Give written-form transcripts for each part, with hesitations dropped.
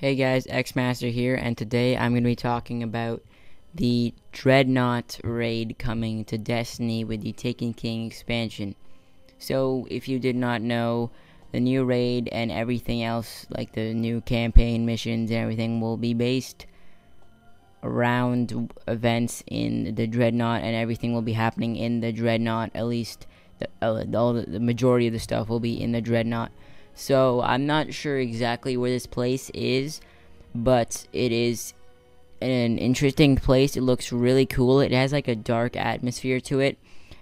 Hey guys, Xmaster here, and today I'm going to be talking about the Dreadnought raid coming to Destiny with the Taken King expansion. So, if you did not know, the new raid and everything else, like the new campaign missions and everything, will be based around events in the Dreadnought, and everything will be happening in the Dreadnought. At least the majority of the stuff will be in the Dreadnought. So I'm not sure exactly where this place is, but it is an interesting place. It looks really cool. It has like a dark atmosphere to it,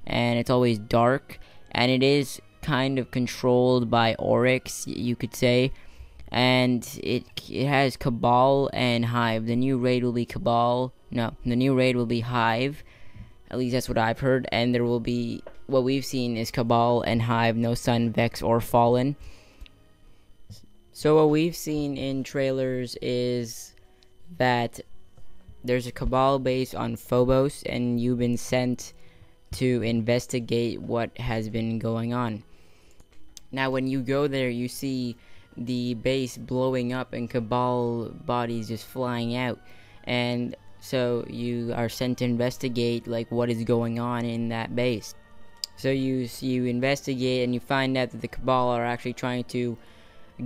and it's always dark, and it is kind of controlled by Oryx, you could say. And it has Cabal and Hive. The new raid will be Cabal. No, the new raid will be Hive. At least that's what I've heard. And there will be, what we've seen is Cabal and Hive, no Sun, Vex, or Fallen. So what we've seen in trailers is that there's a Cabal base on Phobos, and you've been sent to investigate what has been going on. Now when you go there, you see the base blowing up and Cabal bodies just flying out, and so you are sent to investigate like what is going on in that base. So you investigate, and you find out that the Cabal are actually trying to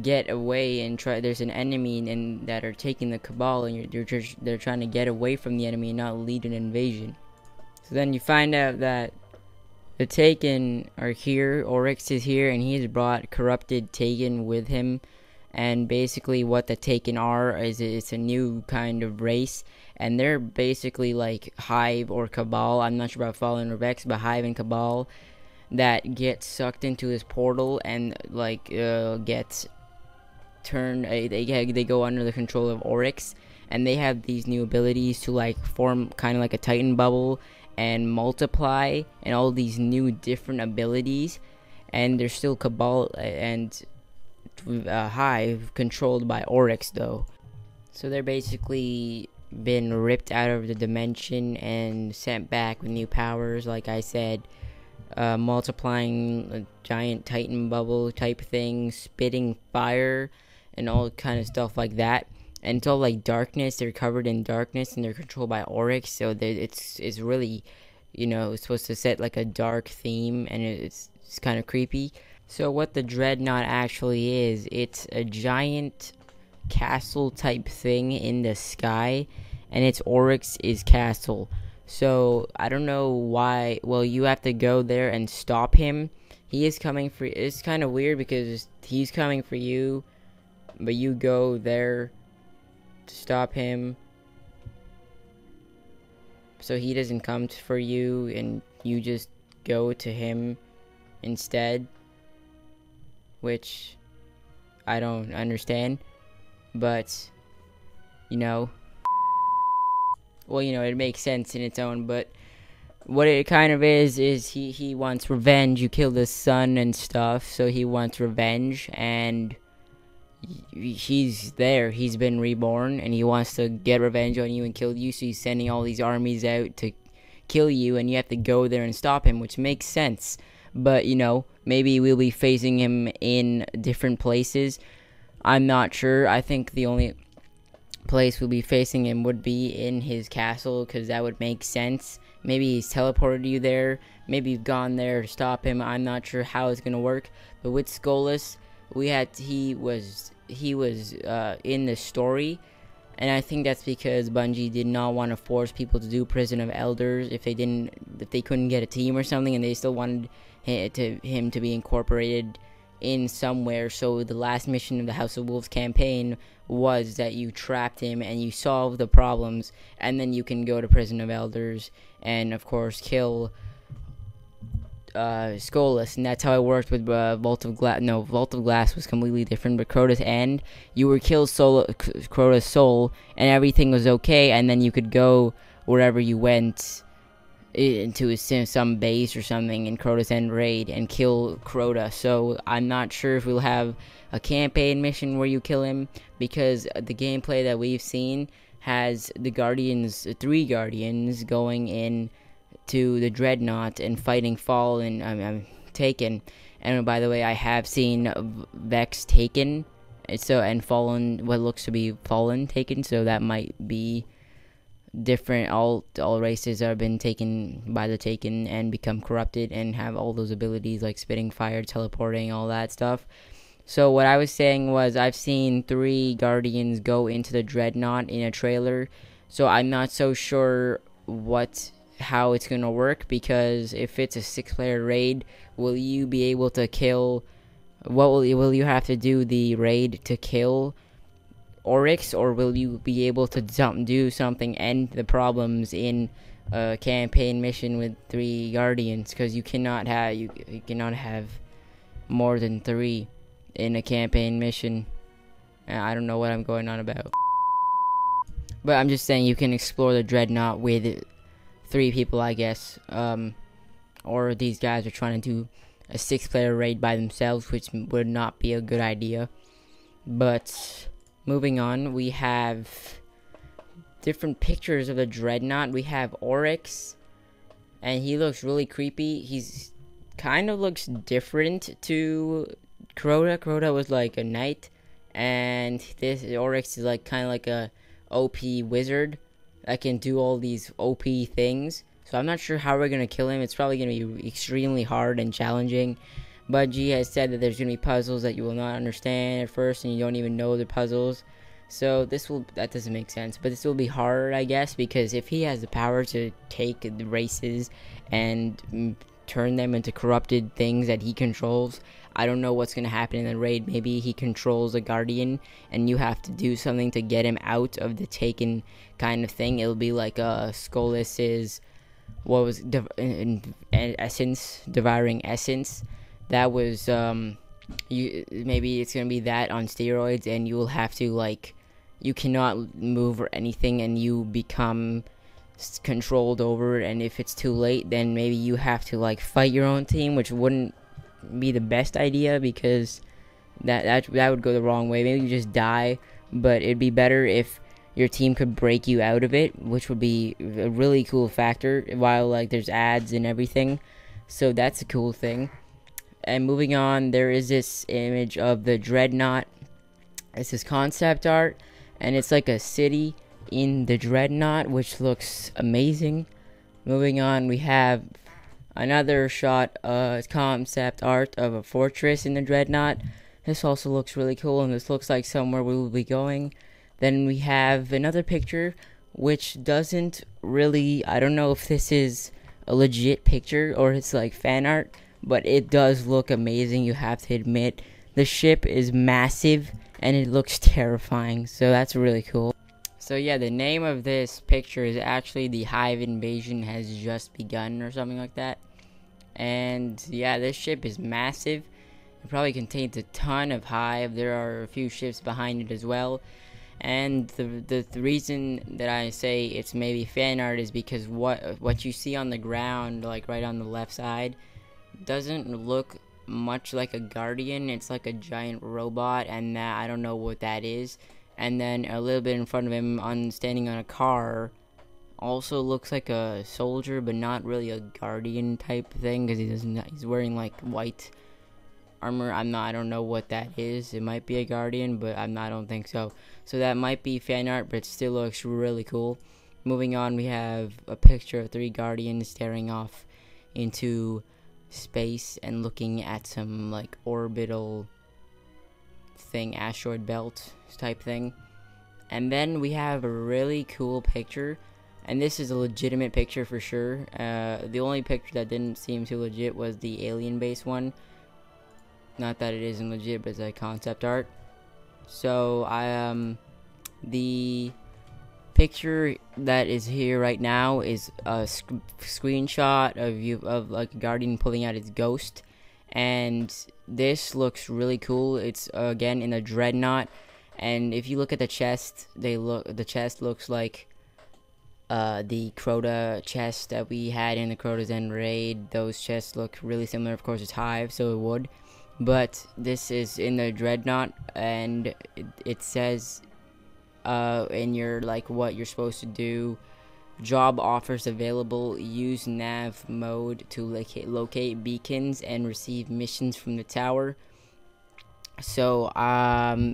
get away and try. There's an enemy and that are taking the Cabal, and they're trying to get away from the enemy and not lead an invasion. So then you find out that the Taken are here. Oryx is here, and he's brought corrupted Taken with him. And basically what the Taken are is it's a new kind of race, and they're basically like Hive or Cabal. I'm not sure about Fallen or Vex, but Hive and Cabal that get sucked into this portal and like get turned. They go under the control of Oryx, and they have these new abilities to like form kind of like a Titan bubble and multiply, and all these new different abilities. And they're still Cabal and Hive controlled by Oryx though. So they're basically been ripped out of the dimension and sent back with new powers, like I said, multiplying a giant Titan bubble type thing, spitting fire, and all kind of stuff like that. And it's all like darkness. They're covered in darkness, and they're controlled by Oryx. So it's really, it's supposed to set like a dark theme, and it's kind of creepy. So what the Dreadnought actually is, it's a giant castle type thing in the sky, and it's Oryx's castle. So I don't know why. Well, you have to go there and stop him. He is coming for. It's kind of weird because he's coming for you, but you go there to stop him, so he doesn't come for you, and you just go to him instead, which I don't understand. But well, it makes sense in its own. But what it kind of is he wants revenge. You killed his son and stuff, so he wants revenge, and he's there. He's been reborn, and he wants to get revenge on you and kill you. So he's sending all these armies out to kill you, and you have to go there and stop him, which makes sense. But maybe we'll be facing him in different places. I'm not sure. I think the only place we'll be facing him would be in his castle, because that would make sense. Maybe he's teleported you there. Maybe you've gone there to stop him. I'm not sure how it's gonna work. But with Skolas, he was in the story, and I think that's because Bungie did not want to force people to do Prison of Elders if they couldn't get a team or something, and they still wanted him to be incorporated in somewhere. So the last mission of the House of Wolves campaign was that you trapped him and you solve the problems, and then you can go to Prison of Elders and of course kill Skolas. And that's how it worked with Vault of Glass. No, Vault of Glass was completely different, but Crota's End, you were kill Crota's soul, and everything was okay, and then you could go wherever you went into some base or something in Crota's End raid and kill Crota. So I'm not sure if we'll have a campaign mission where you kill him, because the gameplay that we've seen has the three Guardians going in to the Dreadnought and fighting Fallen, Taken. And by the way, I have seen Vex Taken and Fallen, what looks to be Fallen taken, so that might be different. All races have been taken by the Taken and become corrupted and have all those abilities like spitting fire, teleporting, all that stuff. So what I was saying was, I've seen 3 Guardians go into the Dreadnought in a trailer, so I'm not so sure how it's gonna work, because if it's a 6-player raid, will you be able to kill? Will you have to do the raid to kill Oryx, or will you be able to do something, end the problems in a campaign mission with 3 Guardians? Because you cannot have more than 3 in a campaign mission. I don't know what I'm going on about, but I'm just saying you can explore the Dreadnought with 3 people, I guess. Or these guys are trying to do a 6-player raid by themselves, which would not be a good idea. But moving on, we have different pictures of the Dreadnought. We have Oryx, and he looks really creepy. He's kind of looks different to Crota. Crota was like a knight, and this Oryx is like kind of like a OP wizard that can do all these OP things. So I'm not sure how we're going to kill him. It's probably going to be extremely hard and challenging. Bungie has said that there's going to be puzzles that you will not understand at first, and you don't even know the puzzles. So that doesn't make sense. But this will be hard, I guess, because if he has the power to take the races and turn them into corrupted things that he controls, I don't know what's going to happen in the raid. Maybe he controls a Guardian, and you have to do something to get him out of the Taken kind of thing. It'll be like Skolas's essence, devouring essence. That was maybe it's gonna be that on steroids, and you will have to you cannot move or anything, and you become controlled over. And if it's too late, then maybe you have to fight your own team, which wouldn't be the best idea, because that would go the wrong way. Maybe you just die, but it'd be better if your team could break you out of it, which would be a really cool factor, while there's ads and everything. So that's a cool thing. And moving on, there is this image of the Dreadnought. It's this concept art, and it's like a city in the Dreadnought, which looks amazing. Moving on, we have another shot, concept art of a fortress in the Dreadnought. This also looks really cool, and this looks like somewhere we will be going. Then we have another picture, which doesn't really, I don't know if this is a legit picture or it's fan art, but it does look amazing, you have to admit. The ship is massive, and it looks terrifying, so that's really cool. So yeah, the name of this picture is actually The Hive Invasion Has Just Begun, or something like that. And yeah, this ship is massive. It probably contains a ton of Hive. There are a few ships behind it as well. And the reason that I say it's maybe fan art is because what you see on the ground, right on the left side, doesn't look much like a Guardian. It's like a giant robot, and that I don't know what that is. And then a little bit in front of him, standing on a car, also looks like a soldier, but not really a Guardian type thing, because he's wearing white armor. I don't know what that is. It might be a Guardian, but I don't think so. So that might be fan art, but it still looks really cool. Moving on, we have a picture of 3 Guardians staring off into space and looking at some orbital thing, asteroid belt type thing. And then we have a really cool picture, and this is a legitimate picture for sure. The only picture that didn't seem too legit was the alien base one. Not that it isn't legit, but it's like concept art. So the picture that is here right now is a screenshot of a Guardian pulling out its ghost, and this looks really cool. It's again in a Dreadnought, and if you look at the chest, the chest looks like the Crota chest that we had in the Crota's End raid. Those chests look really similar. Of course, it's Hive, so it would. But this is in the Dreadnought, and it says in your what you're supposed to do. Job offers available. Use nav mode to locate beacons and receive missions from the tower. So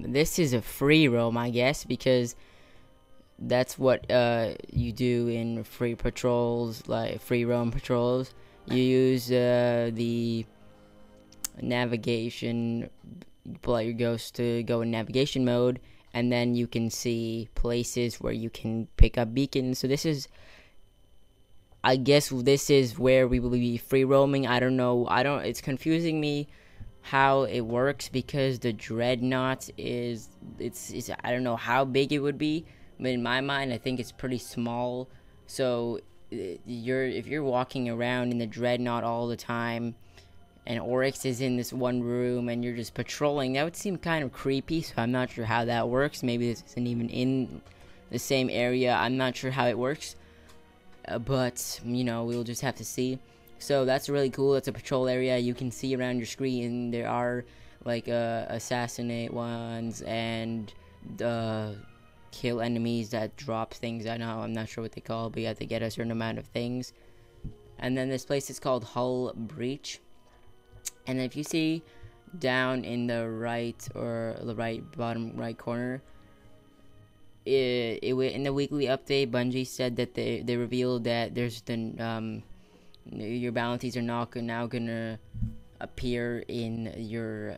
this is a free roam, I guess, because that's what you do in free patrols, like free roam patrols. You use the navigation, you pull out your ghost to go in navigation mode, and then you can see places where you can pick up beacons. So I guess this is where we will be free roaming. I don't know. It's confusing me how it works, because the Dreadnought it's I don't know how big it would be, but in my mind I think it's pretty small. So if you're walking around in the Dreadnought all the time, and Oryx is in this one room and you're just patrolling, that would seem kind of creepy. So I'm not sure how that works. Maybe this isn't even in the same area. I'm not sure how it works, but we'll just have to see. So that's really cool. That's a patrol area. You can see around your screen there are like assassinate ones and kill enemies that drop things. I'm not sure what they call, but you have to get a certain amount of things. And then this place is called Hull Breach. And if you see down in the right, or the bottom right corner, in the weekly update, Bungie said that they revealed that there's your bounties are now gonna appear in your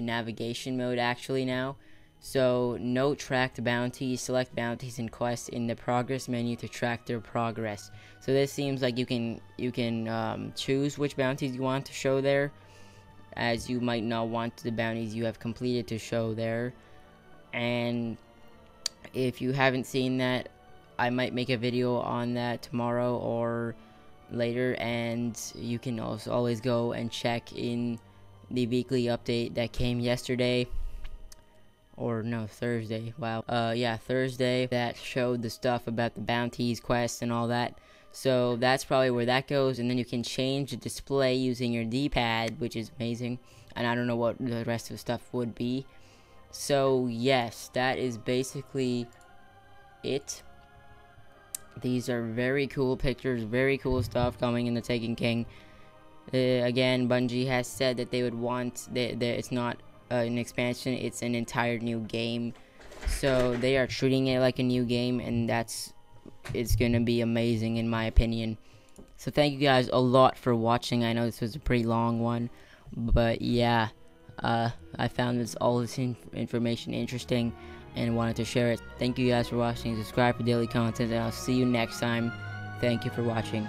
navigation mode actually now. So note tracked bounties, select bounties and quests in the progress menu to track their progress. So this seems like you can choose which bounties you want to show there, as you might not want the bounties you have completed to show there. And if you haven't seen that, I might make a video on that tomorrow or later, and you can also always go and check in the weekly update that came yesterday, or no, Thursday. Wow. Yeah, Thursday, that showed the stuff about the bounties, quests, and all that. So that's probably where that goes, and then you can change the display using your D-pad, which is amazing. And I don't know what the rest of the stuff would be. So yes, that is basically it. These are very cool pictures, very cool stuff coming in the Taken King. Again, Bungie has said that they would want it's not an expansion, it's an entire new game. So they are treating it like a new game, and it's gonna be amazing in my opinion. So thank you guys a lot for watching. I know this was a pretty long one, but yeah, I found all this information interesting and wanted to share it. Thank you guys for watching. Subscribe for daily content, and I'll see you next time. Thank you for watching.